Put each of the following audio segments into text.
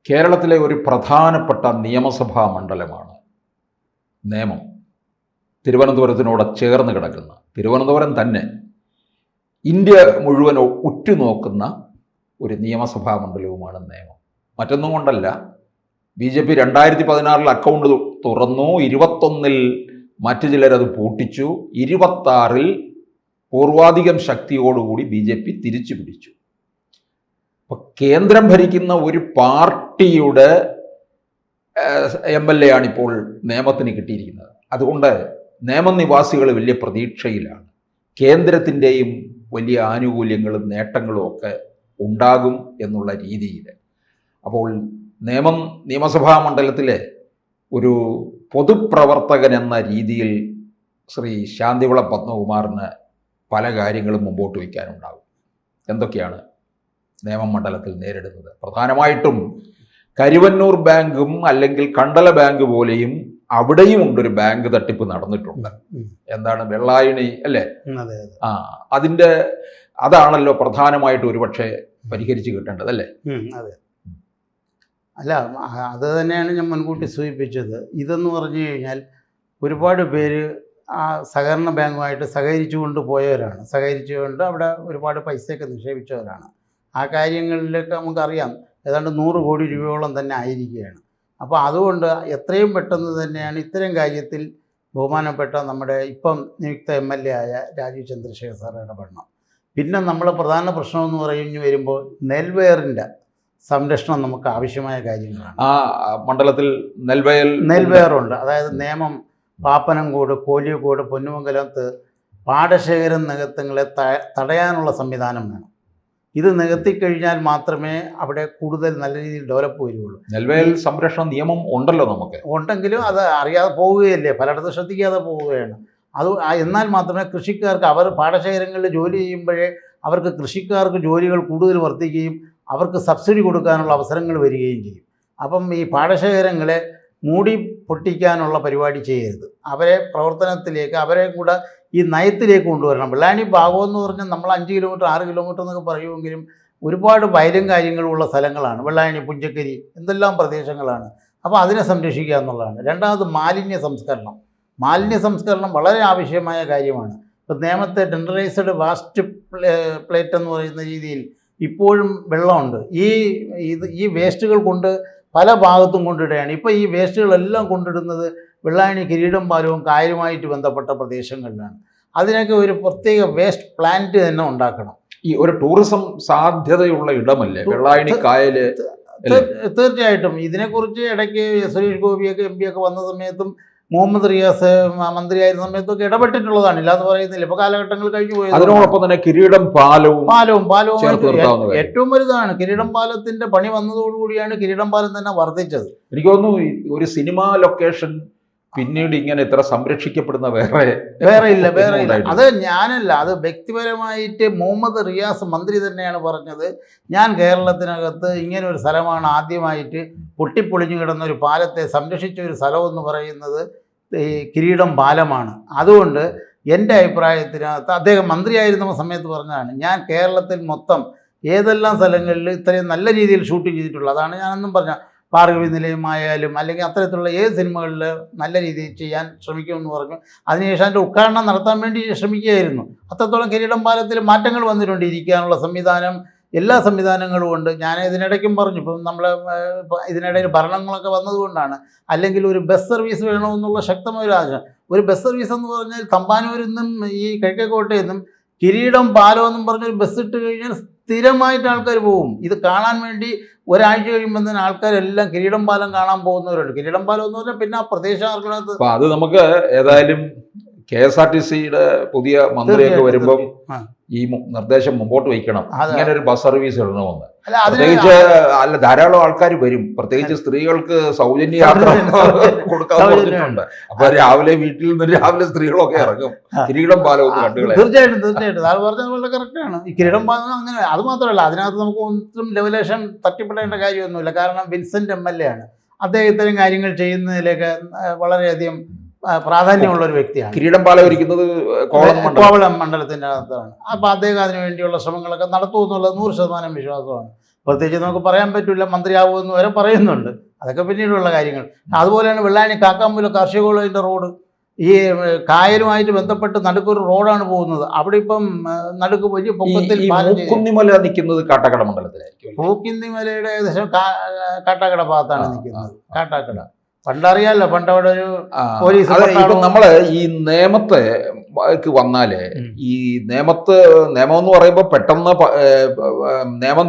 കേരളത്തിലെ ഒരു പ്രധാനപ്പെട്ട നിയമസഭാ മണ്ഡലമാണ് നേമം. തിരുവനന്തപുരത്തിനോട് ചേർന്ന് കിടക്കുന്ന, തിരുവനന്തപുരം തന്നെ ഇന്ത്യ മുഴുവൻ ഉറ്റുനോക്കുന്ന ഒരു നിയമസഭാ മണ്ഡലവുമാണ് നേമം. മറ്റൊന്നും കൊണ്ടല്ല, BJP 2016 അക്കൗണ്ട് തുറന്നു, 21 മറ്റു ചിലരത് പൂട്ടിച്ചു, 26 പൂർവാധികം ശക്തിയോടുകൂടി BJP തിരിച്ചു പിടിച്ചു. അപ്പോൾ കേന്ദ്രം ഭരിക്കുന്ന ഒരു പാർട്ടിയുടെ MLA ആണിപ്പോൾ നേമത്തിന് കിട്ടിയിരിക്കുന്നത്. അതുകൊണ്ട് നേമം നിവാസികൾ വലിയ പ്രതീക്ഷയിലാണ്. കേന്ദ്രത്തിൻ്റെയും വലിയ ആനുകൂല്യങ്ങളും നേട്ടങ്ങളും ഒക്കെ ഉണ്ടാകും എന്നുള്ള രീതിയിൽ. അപ്പോൾ നേമം നിയമസഭാ മണ്ഡലത്തിലെ ഒരു പൊതുപ്രവർത്തകൻ എന്ന രീതിയിൽ ശ്രീ ശാന്തിവിള പത്മകുമാറിന് പല കാര്യങ്ങളും മുമ്പോട്ട് വയ്ക്കാനുണ്ടാകും. എന്തൊക്കെയാണ് നേമം മണ്ഡലത്തിൽ നേരിടുന്നത്? പ്രധാനമായിട്ടും കരുവന്നൂർ ബാങ്കും അല്ലെങ്കിൽ കണ്ടല ബാങ്ക് പോലെയും അവിടെയും ഉണ്ടൊരു ബാങ്ക് തട്ടിപ്പ് നടന്നിട്ടുണ്ട്. എന്താണ്, വെള്ളായണി അല്ലേ? അതാണല്ലോ പ്രധാനമായിട്ട് ഒരുപക്ഷെ പരിഹരിച്ച് കിട്ടേണ്ടത് അല്ലേ? അതെ. അല്ല, അത് തന്നെയാണ് ഞാൻ മുൻകൂട്ടി സൂചിപ്പിച്ചത്. ഇതെന്ന് പറഞ്ഞു കഴിഞ്ഞാൽ ഒരുപാട് പേര് ആ സഹകരണ ബാങ്കുമായിട്ട് സഹകരിച്ചുകൊണ്ട് പോയവരാണ്. സഹകരിച്ചുകൊണ്ട് അവിടെ ഒരുപാട് പൈസയൊക്കെ നിക്ഷേപിച്ചവരാണ്. ആ കാര്യങ്ങളിലൊക്കെ നമുക്കറിയാം, ഏതാണ്ട് 100 കോടി രൂപയോളം തന്നെ ആയിരിക്കുകയാണ്. അപ്പോൾ അതുകൊണ്ട് എത്രയും പെട്ടെന്ന് തന്നെയാണ് ഇത്തരം കാര്യത്തിൽ ബഹുമാനപ്പെട്ട നമ്മുടെ ഇപ്പം നിയുക്ത MLA ആയ രാജീവ് ചന്ദ്രശേഖർ സാർ ഇടപെടണം. പിന്നെ നമ്മളെ പ്രധാന പ്രശ്നമെന്ന് പറഞ്ഞു വരുമ്പോൾ നെൽവയറിൻ്റെ സംരക്ഷണം നമുക്ക് ആവശ്യമായ കാര്യങ്ങളാണ്. ആ മണ്ഡലത്തിൽ നെൽവയറുണ്ട്. അതായത് നേമം, പാപ്പനംകോട്, കോലിയക്കോട്, പൊന്നുമംഗലത്ത് പാടശേഖരം നികത്തങ്ങളെ തടയാനുള്ള സംവിധാനം വേണം. ഇത് നികത്തിക്കഴിഞ്ഞാൽ മാത്രമേ അവിടെ കൂടുതൽ നല്ല രീതിയിൽ ഡെവലപ്പ് വരികയുള്ളൂ. നെൽവയൽ സംരക്ഷണ നിയമം ഉണ്ടല്ലോ, നമുക്ക് ഉണ്ടെങ്കിലും അത് അറിയാതെ പോവുകയല്ലേ, പലയിടത്തും ശ്രദ്ധിക്കാതെ പോവുകയാണ്. എന്നാൽ മാത്രമേ കൃഷിക്കാർക്ക്, അവർ പാടശേഖരങ്ങളിൽ ജോലി ചെയ്യുമ്പോഴേ അവർക്ക് കൃഷിക്കാർക്ക് ജോലികൾ കൂടുതൽ വർദ്ധിക്കുകയും അവർക്ക് സബ്സിഡി കൊടുക്കാനുള്ള അവസരങ്ങൾ വരികയും ചെയ്യും. അപ്പം ഈ പാടശേഖരങ്ങളെ മൂടി പൊട്ടിക്കാനുള്ള പരിപാടി ചെയ്യരുത്. അവരെ പ്രവർത്തനത്തിലേക്ക്, അവരെ കൂടെ ഈ നയത്തിലേക്ക് കൊണ്ടുവരണം. വെള്ളായണി ഭാഗം എന്ന് പറഞ്ഞാൽ നമ്മൾ 5 കിലോമീറ്റർ 6 കിലോമീറ്റർ എന്നൊക്കെ പറയുമെങ്കിലും ഒരുപാട് വയലും കാര്യങ്ങളും ഉള്ള സ്ഥലങ്ങളാണ്. വെള്ളായണി, പുഞ്ചക്കരി, എന്തെല്ലാം പ്രദേശങ്ങളാണ്. അപ്പോൾ അതിനെ സംരക്ഷിക്കുക എന്നുള്ളതാണ്. രണ്ടാമത് മാലിന്യ സംസ്കരണം വളരെ ആവശ്യമായ കാര്യമാണ്. ഇപ്പോൾ നേമത്തെ ടെൻഡറൈസ്ഡ് വാസ്റ്റ് പ്ലേറ്റ് എന്ന് പറയുന്ന രീതിയിൽ ഇപ്പോഴും വെള്ളമുണ്ട്. ഈ വേസ്റ്റുകൾ കൊണ്ട് പല ഭാഗത്തും കൊണ്ടിടുകയാണ്. ഇപ്പോൾ ഈ വേസ്റ്റുകളെല്ലാം കൊണ്ടിടുന്നത് വെള്ളായണി, കിരീടം പാലവും കായലുമായിട്ട് ബന്ധപ്പെട്ട പ്രദേശങ്ങളിലാണ്. അതിനൊക്കെ ഒരു പ്രത്യേക വേസ്റ്റ് പ്ലാന്റ് തന്നെ ഉണ്ടാക്കണം. ഈ ഒരു ടൂറിസം സാധ്യതയുള്ള ഇടമല്ലേ വെള്ളായണി കായൽ? തീർച്ചയായിട്ടും. ഇതിനെക്കുറിച്ച് ഇടയ്ക്ക് സുരേഷ് ഗോപിയൊക്കെ MP ഒക്കെ വന്ന സമയത്തും മുഹമ്മദ് റിയാസ് മന്ത്രിയായിരുന്ന സമയത്തൊക്കെ ഇടപെട്ടിട്ടുള്ളതാണ്. ഇല്ലാന്ന് പറയുന്നില്ല. ഇപ്പോൾ കാലഘട്ടങ്ങൾ കഴിഞ്ഞു പോയത്. അതിനോടൊപ്പം തന്നെ കിരീടം പാലവും ഏറ്റവും വലുതാണ്. കിരീടം പാലത്തിന്റെ പണി വന്നതോടുകൂടിയാണ് കിരീടം പാലം തന്നെ വർദ്ധിച്ചത്. എനിക്ക് തോന്നുന്നു ഒരു സിനിമാ ലൊക്കേഷൻ പിന്നീട് ഇങ്ങനെ ഇത്ര സംരക്ഷിക്കപ്പെടുന്ന വേറെ ഇല്ല. അത് ഞാനല്ല, അത് വ്യക്തിപരമായിട്ട് മുഹമ്മദ് റിയാസ് മന്ത്രി തന്നെയാണ് പറഞ്ഞത്. ഞാൻ കേരളത്തിനകത്ത് ഇങ്ങനെ ഒരു സ്ഥലമാണ് ആദ്യമായിട്ട് പൊട്ടിപ്പൊളിഞ്ഞു കിടന്ന ഒരു പാലത്തെ സംരക്ഷിച്ച ഒരു സ്ഥലമെന്ന് പറയുന്നത് ഈ കിരീടം പാലമാണ്. അതുകൊണ്ട് എൻ്റെ അഭിപ്രായത്തിനകത്ത് അദ്ദേഹം മന്ത്രിയായിരുന്ന സമയത്ത് പറഞ്ഞതാണ്, ഞാൻ കേരളത്തിൽ മൊത്തം ഏതെല്ലാം സ്ഥലങ്ങളിൽ ഇത്രയും നല്ല രീതിയിൽ ഷൂട്ടിംഗ് ചെയ്തിട്ടുള്ളത്. അതാണ് ഞാനെന്നും പറഞ്ഞ ഭാർഗവി നിലയമായാലും അല്ലെങ്കിൽ അത്തരത്തിലുള്ള ഏത് സിനിമകളിൽ നല്ല രീതിയിൽ ചെയ്യാൻ ശ്രമിക്കുമെന്ന് പറഞ്ഞു. അതിനുശേഷം അതിൻ്റെ ഉദ്ഘാടനം നടത്താൻ വേണ്ടി ശ്രമിക്കുകയായിരുന്നു. അത്രത്തോളം കിരീടം പാലത്തിൽ മാറ്റങ്ങൾ വന്നിട്ടുണ്ട്. ഇരിക്കാനുള്ള സംവിധാനം, എല്ലാ സംവിധാനങ്ങളും ഉണ്ട്. ഞാൻ ഇതിനിടയ്ക്കും പറഞ്ഞു, ഇപ്പം നമ്മൾ ഇതിനിടയിൽ ഭരണങ്ങളൊക്കെ വന്നതുകൊണ്ടാണ്. അല്ലെങ്കിൽ ഒരു ബസ് സർവീസ് വേണമെന്നുള്ള ശക്തമായ ഒരു ആശയം. ഒരു ബസ് സർവീസ് എന്ന് പറഞ്ഞാൽ തമ്പാനൂരിൽ നിന്നും ഈ കിഴക്കേക്കോട്ടയിൽ നിന്നും കിരീടം പാലം എന്നും പറഞ്ഞൊരു ബസ് ഇട്ട് കഴിഞ്ഞാൽ സ്ഥിരമായിട്ട് ആൾക്കാർ പോകും. ഇത് കാണാൻ വേണ്ടി ഒരാഴ്ച കഴിയുമ്പോൾ തന്നെ ആൾക്കാരെല്ലാം കിരീടം പാലം കാണാൻ പോകുന്നവരുണ്ട്. കിരീടം പാലം എന്ന് പറഞ്ഞാൽ പിന്നെ ആ പ്രദേശമാർക്കകത്ത് അത് നമുക്ക് ഏതായാലും KSRTCയുടെ പുതിയ മന്ത്രിയൊക്കെ വരുമ്പം ഈ നിർദ്ദേശം മുമ്പോട്ട് വയ്ക്കണം. ഇങ്ങനെ ഒരു ബസ് സർവീസ് ഇടണമെന്ന്. പ്രത്യേകിച്ച് ധാരാളം ആൾക്കാർ വരും. പ്രത്യേകിച്ച് സ്ത്രീകൾക്ക് സൗജന്യ യാത്ര കൊടുക്കാൻ പറഞ്ഞിട്ടുണ്ട്. അപ്പൊ വീട്ടിൽ നിന്ന് സ്ത്രീകളൊക്കെ ഇറങ്ങും. കിരീടം പാലം ഒന്ന് കണ്ടുകളെ. തീർച്ചയായിട്ടും അത് പറഞ്ഞത് വളരെ കറക്റ്റാണ്. ഈ കിരീടം പാലം അങ്ങനെ. അത് മാത്രമല്ല, അതിനകത്ത് നമുക്ക് ഒന്നും ലെവലേഷൻ തട്ടിപ്പെടേണ്ട കാര്യമൊന്നുമില്ല. കാരണം വിൻസെന്റ് MLA ആണ്. അദ്ദേഹം ഇത്തരം കാര്യങ്ങൾ ചെയ്യുന്നതിലേക്ക് വളരെയധികം പ്രാധാന്യമുള്ള ഒരു വ്യക്തിയാണ്. കിരീടം പാലം ഇരിക്കുന്നത് കോവളം മണ്ഡലത്തിൻ്റെ അകത്താണ്. അപ്പോൾ അദ്ദേഹം അതിനു വേണ്ടിയുള്ള ശ്രമങ്ങളൊക്കെ നടത്തുമെന്നുള്ളത് 100% വിശ്വാസമാണ്. പ്രത്യേകിച്ച് നമുക്ക് പറയാൻ പറ്റില്ല, മന്ത്രിയാവുമെന്ന് വരെ പറയുന്നുണ്ട്. അതൊക്കെ പിന്നീടുള്ള കാര്യങ്ങൾ. അതുപോലെയാണ് വെള്ളായണി കാക്കാമ്പുല കാർഷിക കോളേജിൻ്റെ റോഡ്. ഈ കായലുമായിട്ട് ബന്ധപ്പെട്ട് നടുക്കൊരു റോഡാണ് പോകുന്നത്. അവിടെ ഇപ്പം നടുക്ക് വലിയ പൊക്കത്തിൽ മൂക്കുന്നിമല നിൽക്കുന്നത് കാട്ടാക്കട മണ്ഡലത്തിലായിരിക്കും. മൂക്കുന്നിമലയുടെ ഏകദേശം കാട്ടാക്കട ഭാഗത്താണ് നിൽക്കുന്നത്. കാട്ടാക്കട പണ്ടറിയാലോ, പണ്ട് അവിടെ ഒരു പോലീസ്. ഇപ്പം നമ്മള് ഈ നിയമത്തെ വന്നാല് ഈ നിയമം എന്ന് പറയുമ്പോൾ പെട്ടെന്ന്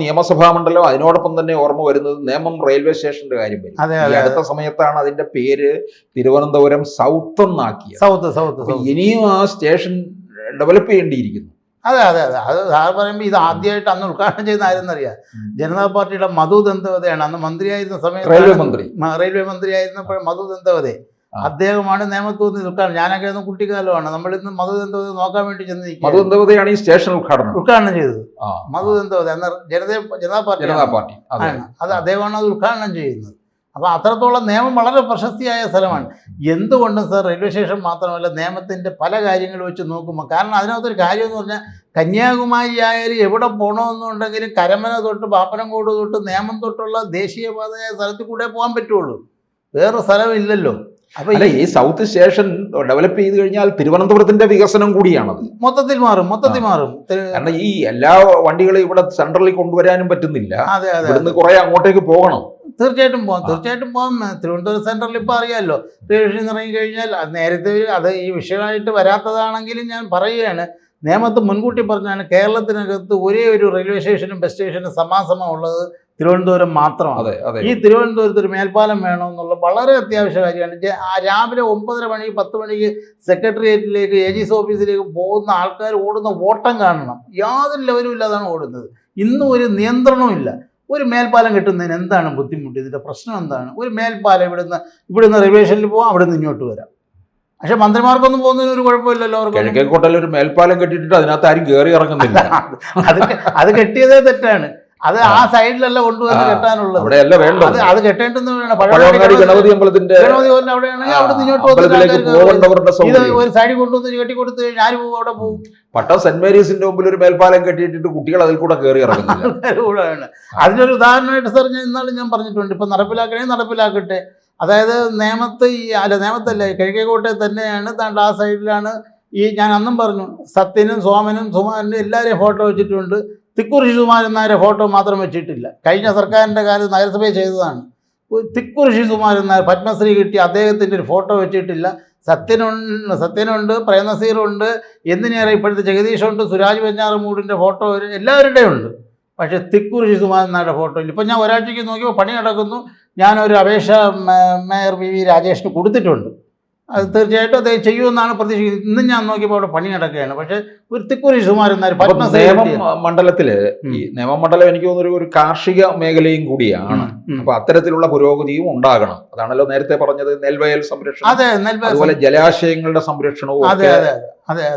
നിയമസഭാ മണ്ഡലം, അതിനോടൊപ്പം തന്നെ ഓർമ്മ വരുന്നത് നേമം റെയിൽവേ സ്റ്റേഷന്റെ കാര്യം വരും. അടുത്ത സമയത്താണ് അതിന്റെ പേര് തിരുവനന്തപുരം സൗത്ത് എന്നാക്കിയത്. സൗത്ത് ഇനിയും ആ സ്റ്റേഷൻ ഡെവലപ്പ് ചെയ്യേണ്ടിയിരിക്കുന്നു. അതെ അത് സാർ പറയുമ്പോൾ ഇത് ആദ്യമായിട്ട് അന്ന് ഉദ്ഘാടനം ചെയ്യുന്ന ആരെന്നറിയാം, ജനതാ പാർട്ടിയുടെ മധു ദന്തവതയാണ്. അന്ന് മന്ത്രിയായിരുന്ന സമയത്ത്, റെയിൽവേ മന്ത്രിയായിരുന്നപ്പോൾ മധു ദന്തവതെ അദ്ദേഹമാണ് നേമത്തൂന്ന് ഉദ്ഘാടനം. ഞാനൊക്കെ ഒന്ന് കുട്ടിക്കാലമാണ്. നമ്മളിന്ന് മധു ദന്തവതെ നോക്കാൻ വേണ്ടി ചെന്നിരിക്കും. മധു ദന്തവതയാണ് ഈ സ്റ്റേഷൻ ഉദ്ഘാടനം ചെയ്തത്. മധു ദന്തവതെ അന്ന് ജനതാ പാർട്ടി ആണ്. അത് അദ്ദേഹമാണ് അത് ഉദ്ഘാടനം ചെയ്യുന്നത്. അപ്പോൾ അത്രത്തോളം നേമം വളരെ പ്രശസ്തിയായ സ്ഥലമാണ്. എന്തുകൊണ്ടും സാർ റെയിൽവേ സ്റ്റേഷൻ മാത്രമല്ല, നേമത്തിൻ്റെ പല കാര്യങ്ങൾ വെച്ച് നോക്കുമ്പോൾ, കാരണം അതിനകത്തൊരു കാര്യം എന്ന് പറഞ്ഞാൽ കന്യാകുമാരി ആയാലും എവിടെ പോകണമെന്നുണ്ടെങ്കിലും കരമന തൊട്ട് പാപ്പനംകോട് തൊട്ട് നേമം തൊട്ടുള്ള ദേശീയപാതയായ സ്ഥലത്തിൽ കൂടെ പോകാൻ പറ്റുള്ളൂ, വേറെ സ്ഥലമില്ലല്ലോ. അപ്പൊ ഈ സൗത്ത് സ്റ്റേഷൻ ഡെവലപ്പ് ചെയ്ത് കഴിഞ്ഞാൽ തിരുവനന്തപുരത്തിന്റെ വികസനം കൂടിയാണത്. മൊത്തത്തിൽ മാറും. കാരണം ഈ എല്ലാ വണ്ടികളും ഇവിടെ സെൻട്രലിൽ കൊണ്ടുവരാനും പറ്റുന്നില്ല. ഇവിടുന്ന് കുറെ അങ്ങോട്ടേക്ക് പോകണം. തീർച്ചയായിട്ടും പോകാം. തിരുവനന്തപുരം സെൻട്രലിൽ ഇപ്പോൾ അറിയാമല്ലോ, റെയിൽവേ സ്റ്റേഷൻ ഇറങ്ങി കഴിഞ്ഞാൽ നേരത്തെ അത് ഈ വിഷയമായിട്ട് വരാത്തതാണെങ്കിലും ഞാൻ പറയുകയാണ്, നേമത്ത് മുൻകൂട്ടി പറഞ്ഞാണ് കേരളത്തിനകത്ത് ഒരേ ഒരു റെയിൽവേ സ്റ്റേഷനും ബസ് സ്റ്റേഷനും സമാസമം ഉള്ളത് തിരുവനന്തപുരം മാത്രമാണ്. ഈ തിരുവനന്തപുരത്ത് ഒരു മേൽപ്പാലം വേണമെന്നുള്ള വളരെ അത്യാവശ്യ കാര്യമാണ്. രാവിലെ 9:30 മണിക്ക് 10 മണിക്ക് സെക്രട്ടേറിയറ്റിലേക്ക് AG's ഓഫീസിലേക്ക് പോകുന്ന ആൾക്കാർ ഓടുന്ന ഓട്ടം കാണണം. യാതൊരു ലെവലും ഇല്ലാതാണ് ഓടുന്നത്. ഇന്നും ഒരു നിയന്ത്രണവും ഇല്ല. ഒരു മേൽപ്പാലം കിട്ടുന്നതിന് എന്താണ് ബുദ്ധിമുട്ട്? ഇതിൻ്റെ പ്രശ്നം എന്താണ്? ഒരു മേൽപ്പാലം ഇവിടുന്ന് റെയിൽവേ സ്റ്റേഷനിൽ പോകാം, അവിടെ നിന്ന് ഇങ്ങോട്ട് വരാം. പക്ഷെ മന്ത്രിമാർക്കൊന്നും പോകുന്നതിന് ഒരു കുഴപ്പമില്ലല്ലോ. അവർക്ക് കിഴക്കേക്കോട്ടയിൽ ഒരു മേൽപ്പാലം കെട്ടിയിട്ട് അതിനകത്ത് ആരും കയറി ഇറങ്ങുന്നില്ല. അത് കെട്ടിയതേ തെറ്റാണ്. അത് ആ സൈഡിലല്ല കൊണ്ടുവന്ന് കെട്ടാനുള്ളത്. അത് കെട്ടേണ്ടെന്ന് ഗണപതി അമ്പലത്തിന്റെ അവിടെയാണെങ്കിൽ അവിടെ ഇത് ഒരു സൈഡിൽ കൊണ്ടുവന്ന് കെട്ടിക്കൊടുത്ത് കഴിഞ്ഞാൽ ആര് പോകും? അവിടെ പോകും. പട്ടം സെന്റ് മേരീസിന്റെ മുമ്പിൽ ഒരു മേൽപ്പാലം കെട്ടിയിട്ടിട്ട് കുട്ടികൾ അതിൽ കൂടെ കയറി ഇറങ്ങുന്നില്ല. അതിനൊരു ഉദാഹരണമായിട്ട് സാർ ഇന്നാളും ഞാൻ പറഞ്ഞിട്ടുണ്ട്. ഇപ്പം നടപ്പിലാക്കട്ടെ. അതായത് നേമത്തല്ല, കിഴക്കേക്കോട്ടെ തന്നെയാണ്. താണ്ട് ആ സൈഡിലാണ് ഞാൻ അന്നും പറഞ്ഞു, സത്യനും സോമനും സുമാരനും എല്ലാവരെയും ഫോട്ടോ വെച്ചിട്ടുണ്ട്. തിക്കൂർ ശിശുകുമാരൻ നായരെ ഫോട്ടോ മാത്രം വെച്ചിട്ടില്ല. കഴിഞ്ഞ സർക്കാരിൻ്റെ കാലത്ത് നഗരസഭയിൽ ചെയ്തതാണ്. തിക്കൂർ ശിശുകുമാരൻ നായർ പത്മശ്രീ കിട്ടി, അദ്ദേഹത്തിൻ്റെ ഒരു ഫോട്ടോ വെച്ചിട്ടില്ല. സത്യനുണ്ട്, പ്രേംനസീറുണ്ട്, എന്തിനേറെ ഇപ്പോഴത്തെ ജഗദീഷുണ്ട്, സുരാജ് വെഞ്ഞാറമൂടിൻ്റെ ഫോട്ടോ എല്ലാവരുടെയും ഉണ്ട്. പക്ഷേ തിക്കൂർ ശിശുകുമാരൻ നായരുടെ ഫോട്ടോ ഇല്ല. ഇപ്പം ഞാൻ ഒരാഴ്ചയ്ക്ക് നോക്കിയപ്പോൾ പണി നടക്കുന്നു. ഞാനൊരു അപേക്ഷ മേയർ VV രാജേഷിന് കൊടുത്തിട്ടുണ്ട്. അത് തീർച്ചയായിട്ടും അദ്ദേഹം ചെയ്യുമെന്നാണ് പ്രതീക്ഷിക്കുന്നത്. ഇന്നും ഞാൻ നോക്കിയപ്പോൾ അവിടെ പണി നടക്കുകയാണ്. പക്ഷേ ഒരു തിക്കൂർ ശിശുകുമാരൻ നായർ മണ്ഡലത്തില് ഈ നേമം മണ്ഡലം എനിക്ക് തോന്നുന്നു ഒരു കാർഷിക മേഖലയും കൂടിയാണ്. അപ്പൊ അത്തരത്തിലുള്ള പുരോഗതിയും ഉണ്ടാകണം. അതാണല്ലോ നേരത്തെ പറഞ്ഞത്, നെൽവയൽ സംരക്ഷണം, അതുപോലെ ജലാശയങ്ങളുടെ സംരക്ഷണവും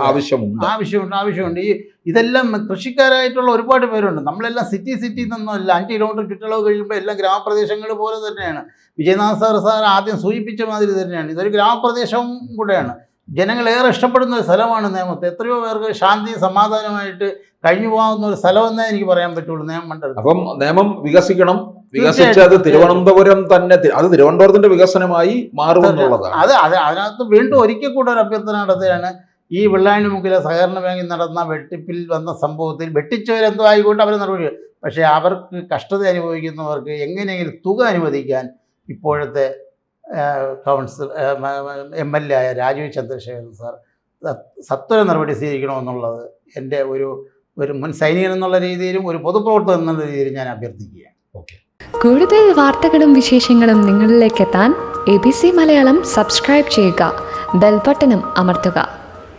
ആവശ്യമുണ്ട്. ഇതെല്ലാം കൃഷിക്കാരായിട്ടുള്ള ഒരുപാട് പേരുണ്ട്. നമ്മളെല്ലാം സിറ്റി നിന്നല്ല, 5 കിലോമീറ്റർ ചുറ്റളവ് കഴിയുമ്പോൾ എല്ലാം ഗ്രാമപ്രദേശങ്ങൾ പോലെ തന്നെയാണ്. വിജയനാഥ് സാർ ആദ്യം സൂചിപ്പിച്ച മാതിരി തന്നെയാണ്. ഇതൊരു ഗ്രാമപ്രദേശവും കൂടെയാണ്. ജനങ്ങളേറെ ഇഷ്ടപ്പെടുന്ന ഒരു സ്ഥലമാണ് നേമത്ത്. എത്രയോ പേർക്ക് ശാന്തി സമാധാനമായിട്ട് കഴിഞ്ഞു പോകാവുന്ന ഒരു സ്ഥലമെന്നേ എനിക്ക് പറയാൻ പറ്റുള്ളൂ നേമം മണ്ഡലം. അപ്പം നേമം വികസിക്കണം, വികസിച്ചത് തിരുവനന്തപുരം തന്നെ, അത് തിരുവനന്തപുരത്തിന്റെ വികസനമായി മാറുമെന്നുള്ളതാണ്. അതിനകത്ത് വീണ്ടും ഒരിക്കൽ കൂടെ ഒരു അഭ്യർത്ഥന നടത്തുകയാണ്. ഈ വെള്ളായണിമുക്കിലെ സഹകരണ ബാങ്കിൽ നടന്ന വെട്ടിപ്പിൽ വന്ന സംഭവത്തിൽ വെട്ടിച്ചവരെന്തോ ആയിക്കൊണ്ട് അവർ നടപടി, പക്ഷേ അവർക്ക് കഷ്ടത അനുഭവിക്കുന്നവർക്ക് എങ്ങനെയെങ്കിലും തുക അനുവദിക്കാൻ ഇപ്പോഴത്തെ MLA ആയ രാജീവ് ചന്ദ്രശേഖരൻ സാർ സത്വര നടപടി സ്വീകരിക്കണമെന്നുള്ളത് എൻ്റെ ഒരു മുൻ സൈനികൻ എന്നുള്ള രീതിയിലും ഒരു പൊതുപ്രവർത്തകൻ എന്നുള്ള രീതിയിലും ഞാൻ അഭ്യർത്ഥിക്കുകയാണ്. കൂടുതൽ വാർത്തകളും വിശേഷങ്ങളും നിങ്ങളിലേക്ക് എത്താൻ ABC മലയാളം സബ്സ്ക്രൈബ് ചെയ്യുക, ബെൽ ബട്ടണും അമർത്തുക.